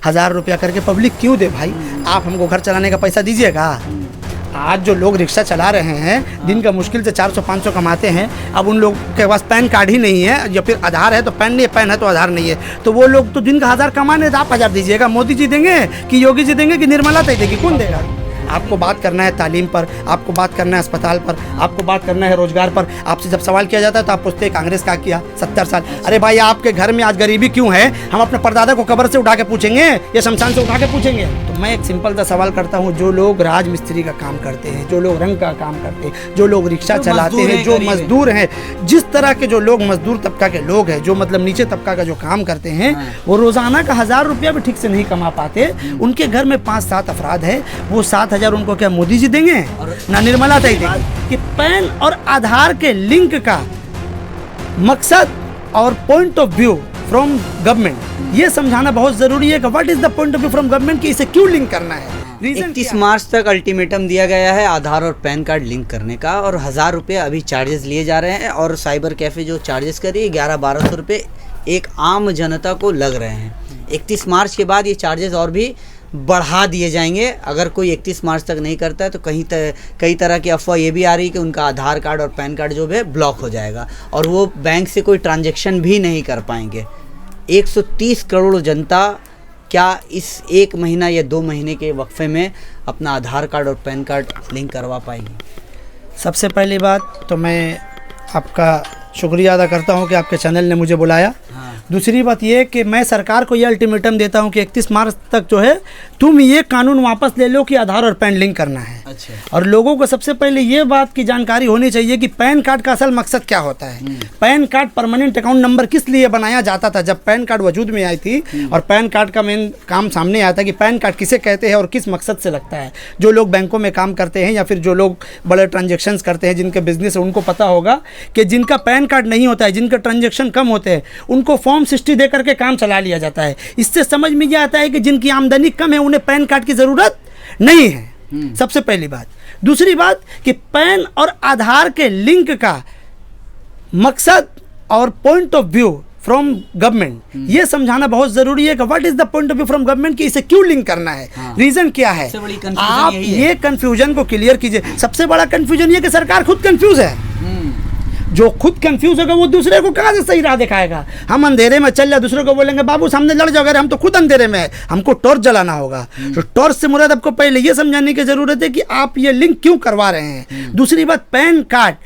1000 रुपया करके पब्लिक क्यों दे भाई? आप हमको घर चलाने का पैसा दीजिएगा। आज जो लोग रिक्शा चला रहे हैं, दिन का मुश्किल से 400-500 कमाते हैं, अब उन लोग के पास पैन कार्ड ही नहीं है, या फिर आधार है तो पैन नहीं है, पैन है तो आधार नहीं है, तो वो लोग तो दिन का 1000 कमाने, तो आप 1000 दीजिएगा। मोदी जी देंगे कि योगी जी देंगे कि निर्मला तय देगी? कौन देगा? आपको बात करना है तालीम पर, आपको बात करना है अस्पताल पर, आपको बात करना है रोजगार पर। आपसे जब सवाल किया जाता है तो आप पूछते हैं कांग्रेस का किया 70 साल। अरे भाई, आपके घर में आज गरीबी क्यों है? हम अपने परदादा को कब्र से उठा के पूछेंगे या शमशान से उठा के पूछेंगे? तो मैं एक सिंपल सा सवाल करता हूँ, जो लोग राज मिस्त्री का काम करते हैं, जो लोग रंग का काम करते हैं, जो लोग रिक्शा चलाते हैं, जो मजदूर हैं, जिस तरह के जो लोग मजदूर तबका के लोग हैं, जो मतलब नीचे तबका का जो काम करते हैं, वो रोजाना का 1000 रुपया भी ठीक से नहीं कमा पाते। उनके घर में 5-7 अफराद है, वो 7000 उनको क्या मोदी जी देंगे ना निर्मला तय देंगे? कि पैन और आधार के लिंक का मकसद और point of view from government ये समझाना बहुत जरूरी है कि what is the point of view from government, कि इसे क्यों लिंक करना है। 31 मार्च तक अल्टीमेटम दिया गया है आधार और पैन कार्ड लिंक करने का, और 1000 रुपये अभी चार्जेस लिए जा रहे हैं, और साइबर कैफ़े जो चार्जेस कर रही है 1100-1200 रुपये एक आम जनता को लग रहे हैं। 31 मार्च के बाद ये चार्जेस और भी बढ़ा दिए जाएंगे। अगर कोई 31 मार्च तक नहीं करता है तो कई तरह की अफवाह ये भी आ रही है कि उनका आधार कार्ड और पैन कार्ड जो है ब्लॉक हो जाएगा और वो बैंक से कोई ट्रांजैक्शन भी नहीं कर पाएंगे। 130 करोड़ जनता क्या इस 1 महीना या 2 महीने के वक्फे में अपना आधार कार्ड और पैन कार्ड लिंक करवा पाएंगे? सबसे पहली बात तो मैं आपका शुक्रिया अदा करता हूं कि आपके चैनल ने मुझे बुलाया। दूसरी बात ये कि मैं सरकार को ये अल्टीमेटम देता हूं कि 31 मार्च तक जो है तुम ये कानून वापस ले लो कि आधार और पैन लिंक करना है। अच्छा। और लोगों को सबसे पहले ये बात की जानकारी होनी चाहिए कि पैन कार्ड का असल मकसद क्या होता है। Pan card permanent account number किस लिए बनाया जाता था? जब पैन कार्ड वजूद में आई थी और पैन कार्ड का मेन काम सामने आया था कि पैन कार्ड किसे कहते हैं और किस मकसद से लगता है। जो लोग बैंकों में काम करते हैं या फिर जो लोग बड़े ट्रांजेक्शन करते हैं, जिनके बिजनेस है, उनको पता होगा कि जिनका पैन कार्ड नहीं होता है, जिनके ट्रांजेक्शन कम होते हैं, उनको फॉर्म 60 दे करके काम चला लिया जाता है। इससे समझ में यह आता है कि जिनकी आमदनी कम है उन्हें पैन कार्ड की ज़रूरत नहीं है। सबसे पहली बात। दूसरी बात कि पैन और आधार के लिंक का मकसद और point of view from government ये समझाना बहुत जरूरी है कि what is the point of view from government, कि इसे क्यों लिंक करना है। रीजन क्या है? आप ये कंफ्यूजन को क्लियर कीजिए। सबसे बड़ा कंफ्यूजन ये कि सरकार खुद कंफ्यूज है। जो खुद कंफ्यूज होगा वो दूसरे को कहाँ से सही राह दिखाएगा? हम अंधेरे में चल जाए, दूसरे को बोलेंगे बाबू सामने लड़ जाओ, अगर हम तो खुद अंधेरे में है, हमको टॉर्च जलाना होगा। तो टॉर्च से मुराद आपको पहले ये समझाने की जरूरत है कि आप ये लिंक क्यों करवा रहे हैं। दूसरी बात, पैन कार्ड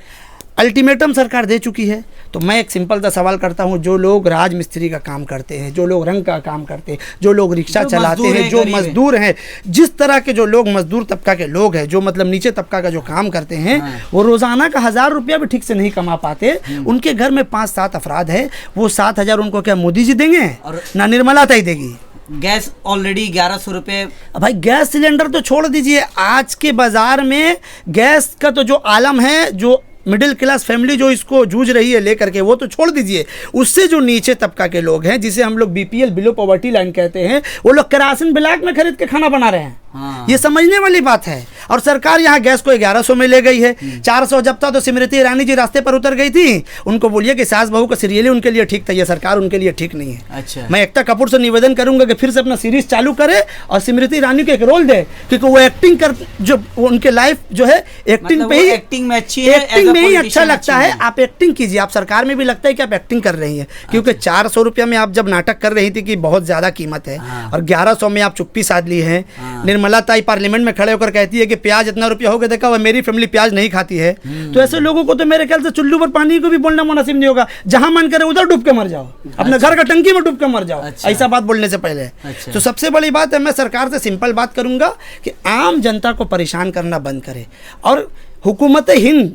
अल्टीमेटम सरकार दे चुकी है। तो मैं एक सिंपल सा सवाल करता हूं, जो लोग राज मिस्त्री का काम करते हैं, जो लोग रंग का काम करते हैं, जो लोग रिक्शा चलाते हैं, जो मजदूर हैं, जिस तरह के जो लोग मजदूर तबका के लोग हैं, जो मतलब नीचे तबका का जो काम करते हैं, वो रोजाना का 1000 रुपया भी ठीक से नहीं कमा पाते। उनके घर में 5-7 अफराद है, वो 7000 उनको क्या मोदी जी देंगे और ना निर्मला तय देगी? गैस ऑलरेडी 1100 रुपये। भाई गैस सिलेंडर तो छोड़ दीजिए, आज के बाजार में गैस का तो जो आलम है, जो मिडिल क्लास फैमिली जो इसको जूझ रही है लेकर के, वो तो छोड़ दीजिए। उससे जो नीचे तबका के लोग हैं, जिसे हम लोग BPL बिलो पॉवर्टी लाइन कहते हैं, वो लोग केरासिन ब्लैक में खरीद के खाना बना रहे हैं। ये समझने वाली बात है। और सरकार यहाँ गैस को 1100 में ले गई है। 400 जब था तो स्मृति ईरानी जी रास्ते पर उतर गई थी। उनको बोलिए कि सास बहू का सीरियल उनके लिए ठीक था, ये सरकार उनके लिए ठीक नहीं है। अच्छा। मैं एकता कपूर से निवेदन करूंगा कि फिर से अपना सीरीज चालू करे और स्मृति ईरानी को एक रोल दे, क्योंकि वो एक्टिंग कर, जो उनके लाइफ जो है एक्टिंग मतलब पे ही, एक्टिंग में अच्छी है, एक्टिंग में ही अच्छा लगता है। आप एक्टिंग कीजिए, आप सरकार में भी लगता है कि आप एक्टिंग कर रही हैं, क्योंकि 400 रुपया में आप जब नाटक कर रही थी कि बहुत ज्यादा कीमत है, और 1100 में आप चुप्पी साध ली है। निर्मला ताई पार्लियामेंट में खड़े होकर कहती है कि प्याज इतना रुपया हो गया, देखा हुआ मेरी फैमिली प्याज नहीं खाती है। तो ऐसे लोगों को तो मेरे ख्याल से चुल्लू पर पानी को भी बोलना मुनासिब नहीं होगा। जहां मन करे उधर डूब के मर जाओ, अपने घर का टंकी में डूब के मर जाओ। ऐसा बात बोलने से पहले तो सबसे बड़ी बात है, मैं सरकार से सिंपल बात करूंगा कि आम जनता को परेशान करना बंद करे। और हुकूमत हिंद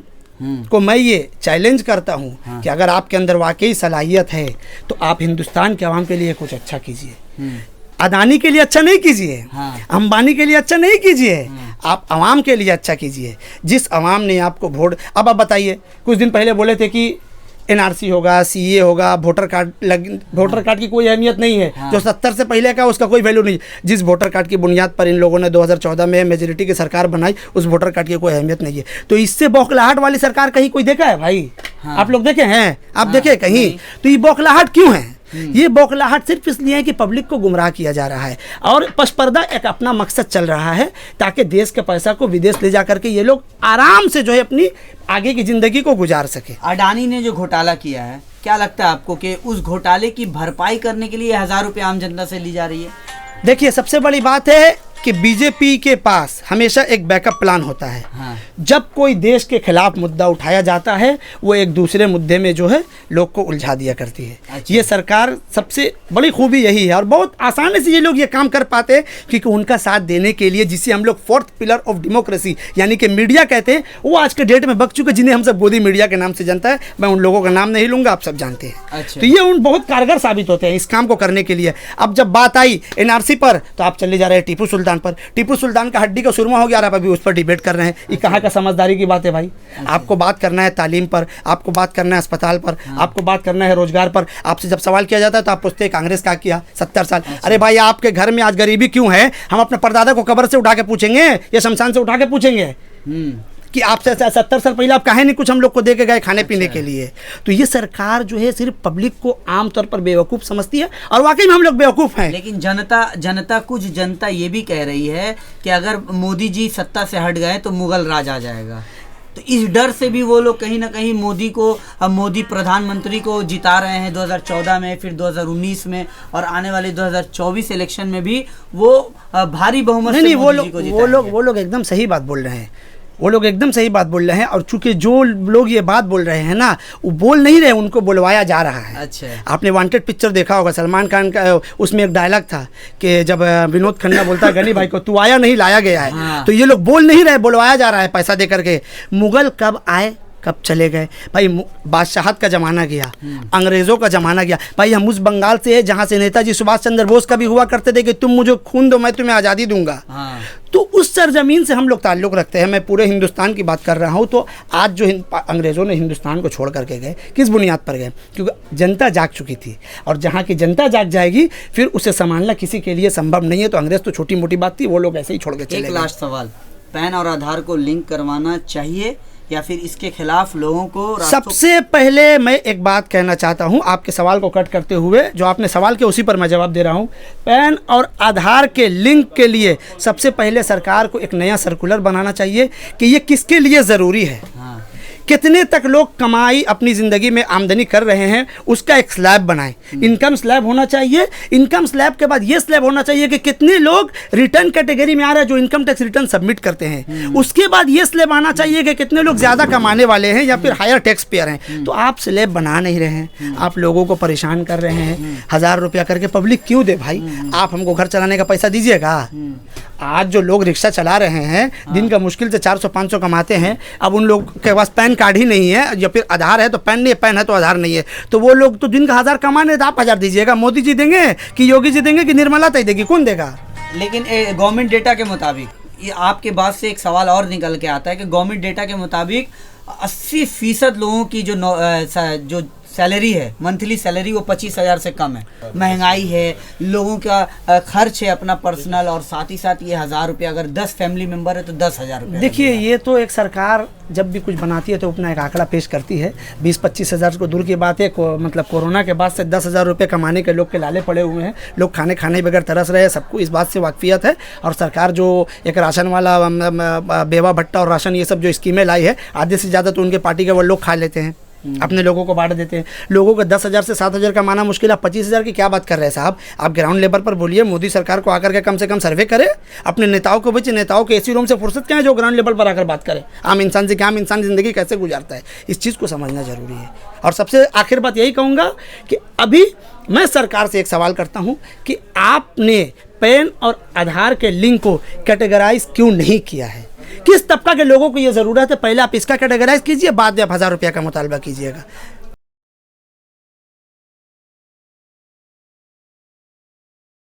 को मैं ये चैलेंज करता हूं कि अगर आपके अंदर वाकई सलाहियत है तो आप हिंदुस्तान के आवाम के लिए कुछ अच्छा कीजिए। अदानी के लिए अच्छा नहीं कीजिए, अंबानी के लिए अच्छा नहीं कीजिए, आप आवाम के लिए अच्छा कीजिए। जिस आवाम ने आपको वोट, अब आप बताइए, कुछ दिन पहले बोले थे कि NRC होगा, CA होगा, वोटर कार्ड की कोई अहमियत नहीं है। जो 70 से पहले का उसका कोई वैल्यू नहीं। जिस वोटर कार्ड की बुनियाद पर इन लोगों ने 2014 में मेजोरिटी की सरकार बनाई, उस वोटर कार्ड की कोई अहमियत नहीं है। तो इससे बौखलाहट वाली सरकार कहीं कोई देखा है भाई? आप लोग देखे हैं? आप देखे कहीं? तो ये बौखलाहट क्यों है? ये बौखलाहट सिर्फ इसलिए है कि पब्लिक को गुमराह किया जा रहा है और पशपर्दा एक अपना मकसद चल रहा है ताकि देश के पैसा को विदेश ले जा करके ये लोग आराम से जो है अपनी आगे की ज़िंदगी को गुजार सके। अडानी ने जो घोटाला किया है, क्या लगता है आपको कि उस घोटाले की भरपाई करने के लिए 1000 रुपये आम जनता से ली जा रही है? देखिए, सबसे बड़ी बात है कि बीजेपी के पास हमेशा एक बैकअप प्लान होता है। हाँ। जब कोई देश के खिलाफ मुद्दा उठाया जाता है वो एक दूसरे मुद्दे में जो है लोग को उलझा दिया करती है। अच्छा। ये सरकार सबसे बड़ी खूबी यही है और बहुत आसानी से ये लोग ये काम कर पाते हैं क्योंकि उनका साथ देने के लिए, जिसे हम लोग फोर्थ पिलर ऑफ डेमोक्रेसी यानी कि मीडिया कहते हैं, वो आज के डेट में बक चुके, जिन्हें हम सब गोदी मीडिया के नाम से जानता है। मैं उन लोगों का नाम नहीं लूँगा, आप सब जानते हैं। अच्छा। तो ये उन बहुत कारगर साबित होते हैं इस काम को करने के लिए। अब जब बात आई एनआरसी पर तो आप चले जा रहे हैं टीपू सुल्तान पर। टीपू सुल्तान का हड्डी का सुरमा हो गया, आप अभी उस पर डिबेट कर रहे हैं। ये कहाँ का समझदारी की बात है भाई? आपको बात करना है तालीम पर, आपको बात करना है अस्पताल पर, आपको बात करना है रोजगार पर। आपसे जब सवाल किया जाता है तो आप पूछते हैं कांग्रेस का किया 70 साल। अरे भाई, आपके घर में आज गरीबी क्यों है? हम अपने परदादा को कब्र से उठा के पूछेंगे या शमशान से उठा के पूछेंगे कि आपसे 70 साल पहले आप काहे नहीं कुछ हम लोग को दे के गए खाने पीने के लिए? तो ये सरकार जो है सिर्फ पब्लिक को आमतौर पर बेवकूफ़ समझती है और वाकई में हम लोग बेवकूफ़ हैं। लेकिन कुछ जनता ये भी कह रही है कि अगर मोदी जी सत्ता से हट गए तो मुगल राज आ जाएगा। तो इस डर से भी वो लोग कहीं ना कहीं मोदी प्रधानमंत्री को जिता रहे हैं 2014 में, फिर 2019 में, और आने वाले 2024 इलेक्शन में भी वो भारी बहुमत से मोदी जी को जिताएंगे। वो लोग एकदम सही बात बोल रहे हैं। वो लोग एकदम सही बात बोल रहे हैं और चूंकि जो लोग ये बात बोल रहे हैं ना, वो बोल नहीं रहे, उनको बुलवाया जा रहा है। अच्छा। आपने वांटेड पिक्चर देखा होगा, सलमान खान का उसमें एक डायलॉग था कि जब विनोद खन्ना बोलता है गनी भाई को, तू आया नहीं लाया गया है। हाँ। तो ये लोग बोल नहीं रहे, बुलवाया जा रहा है पैसा दे करके। मुगल कब आए कब चले गए भाई? बादशाहत का ज़माना गया, अंग्रेज़ों का ज़माना गया भाई। हम उस बंगाल से है जहाँ से नेताजी सुभाष चंद्र बोस का भी हुआ करते थे कि तुम मुझे खून दो मैं तुम्हें आज़ादी दूंगा। हाँ। तो उस सरजमीन से हम लोग ताल्लुक़ रखते हैं। मैं पूरे हिंदुस्तान की बात कर रहा हूँ। तो आज जो अंग्रेज़ों ने हिंदुस्तान को छोड़ करके गए, किस बुनियाद पर गए? क्योंकि जनता जाग चुकी थी और जहाँ की जनता जाग जाएगी फिर उसे संभालना किसी के लिए संभव नहीं है। तो अंग्रेज़ तो छोटी मोटी बात थी, वो लोग ऐसे ही छोड़ के चले गए। एक लास्ट सवाल, पैन और आधार को लिंक करवाना चाहिए या फिर इसके खिलाफ लोगों को? सबसे पहले मैं एक बात कहना चाहता हूं आपके सवाल को कट करते हुए, जो आपने सवाल किया उसी पर मैं जवाब दे रहा हूं। पैन और आधार के लिंक के लिए सबसे पहले सरकार को एक नया सर्कुलर बनाना चाहिए कि ये किसके लिए ज़रूरी है। हाँ। कितने तक लोग कमाई अपनी ज़िंदगी में आमदनी कर रहे हैं उसका एक स्लैब बनाएं। इनकम स्लैब होना चाहिए। इनकम स्लैब के बाद ये स्लैब होना चाहिए कि कितने लोग रिटर्न कैटेगरी में आ रहे हैं जो इनकम टैक्स रिटर्न सबमिट करते हैं। उसके बाद ये स्लैब आना चाहिए कि कितने लोग ज़्यादा कमाने वाले हैं या फिर हायर टैक्स पेयर हैं। तो आप स्लैब बना नहीं रहे हैं, आप लोगों को परेशान कर रहे हैं। 1000 रुपया करके पब्लिक क्यों दे भाई? आप हमको घर चलाने का पैसा दीजिएगा। आज जो लोग रिक्शा चला रहे हैं दिन का मुश्किल से 400-500 कमाते हैं, अब उन लोग के पास पैन कार्ड ही नहीं है या फिर आधार है तो पैन नहीं है, पैन है तो आधार नहीं है, तो वो लोग तो दिन का 1000 कमाने तो आप 1000 दीजिएगा। मोदी जी देंगे कि योगी जी देंगे कि निर्मला तय देगी? कौन देगा? लेकिन गवर्नमेंट डेटा के मुताबिक, ये आपके बात से एक सवाल और निकल के आता है कि गवर्नमेंट डेटा के मुताबिक 80% लोगों की जो सैलरी है, मंथली सैलरी, वो 25,000 से कम है। महंगाई है, लोगों का खर्च है अपना पर्सनल, और साथ ही साथ ये 1000 रुपये, अगर 10 फैमिली मेंबर है तो 10,000 रुपये। देखिए, ये तो एक सरकार जब भी कुछ बनाती है तो अपना एक आंकड़ा पेश करती है। 20-25 हज़ार को दूर की बात है, मतलब कोरोना के बाद से 10,000 रुपये कमाने के लोग के लाले पड़े हुए हैं। लोग खाने बगैर तरस रहे हैं। सबको इस बात से वाकफियत है। और सरकार जो एक राशन वाला बेवा भट्टा और राशन ये सब जो स्कीमें लाई है, आधे से ज़्यादा तो उनके पार्टी के वो लोग खा लेते हैं, अपने लोगों को बांट देते हैं। लोगों को 10,000 से 7,000 कमाना मुश्किल है, 25,000 की क्या बात कर रहे हैं साहब? आप ग्राउंड लेवल पर बोलिए, मोदी सरकार को आकर के कम से कम सर्वे करे, अपने नेताओं को बेचे। नेताओं के एसी रूम से फुर्सत क्या है जो ग्राउंड लेवल पर आकर बात करे आम इंसान से कि आम इंसान ज़िंदगी कैसे गुजारता है? इस चीज़ को समझना ज़रूरी है। और सबसे आखिर बात यही कहूँगा कि अभी मैं सरकार से एक सवाल करता हूँ कि आपने पैन और आधार के लिंक को कैटेगराइज क्यों नहीं किया है? किस तबका के लोगों को ये ज़रूरत है? पहले आप इसका कैटेगराइज कीजिए, बाद में आप 1000 रुपया का मुतालबा कीजिएगा।